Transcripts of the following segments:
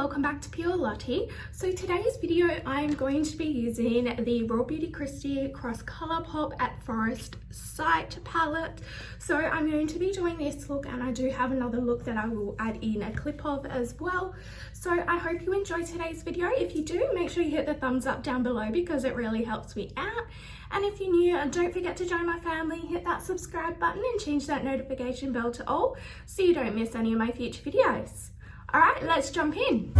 welcome back to Pure Lottie. So today's video I'm going to be using the RawBeautyKristi X Colourpop at Forest Sight palette. So I'm going to be doing this look, and I do have another look that I will add in a clip of as well. So I hope you enjoy today's video. If you do, make sure you hit the thumbs up down below because it really helps me out. And if you're new, don't forget to join my family, hit that subscribe button and change that notification bell to all so you don't miss any of my future videos. All right, let's jump in.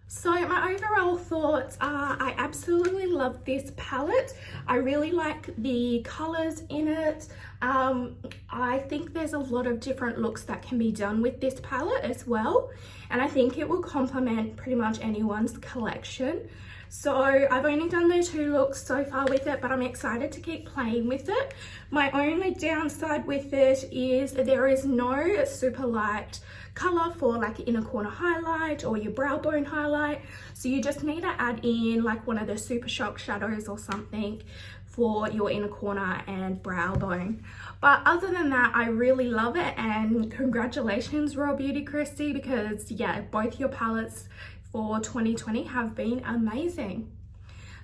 So my overall thoughts are I absolutely love this palette. I really like the colors in it. I think there's a lot of different looks that can be done with this palette as well, and I think it will complement pretty much anyone's collection. So I've only done the 2 looks so far with it, but I'm excited to keep playing with it. My only downside with it is there is no super light color for like inner corner highlight or your brow bone highlight. So you just need to add in like one of the Super Shock shadows or something for your inner corner and brow bone. But other than that, I really love it, and congratulations RawBeautyKristi, because yeah, both your palettes for 2020 have been amazing.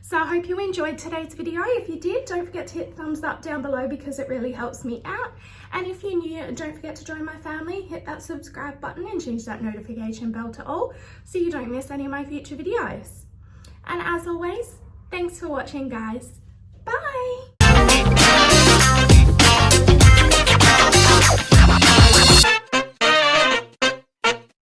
So I hope you enjoyed today's video. If you did, don't forget to hit thumbs up down below because it really helps me out. And if you're new, don't forget to join my family, hit that subscribe button and change that notification bell to all so you don't miss any of my future videos. And as always, thanks for watching, guys. Bye!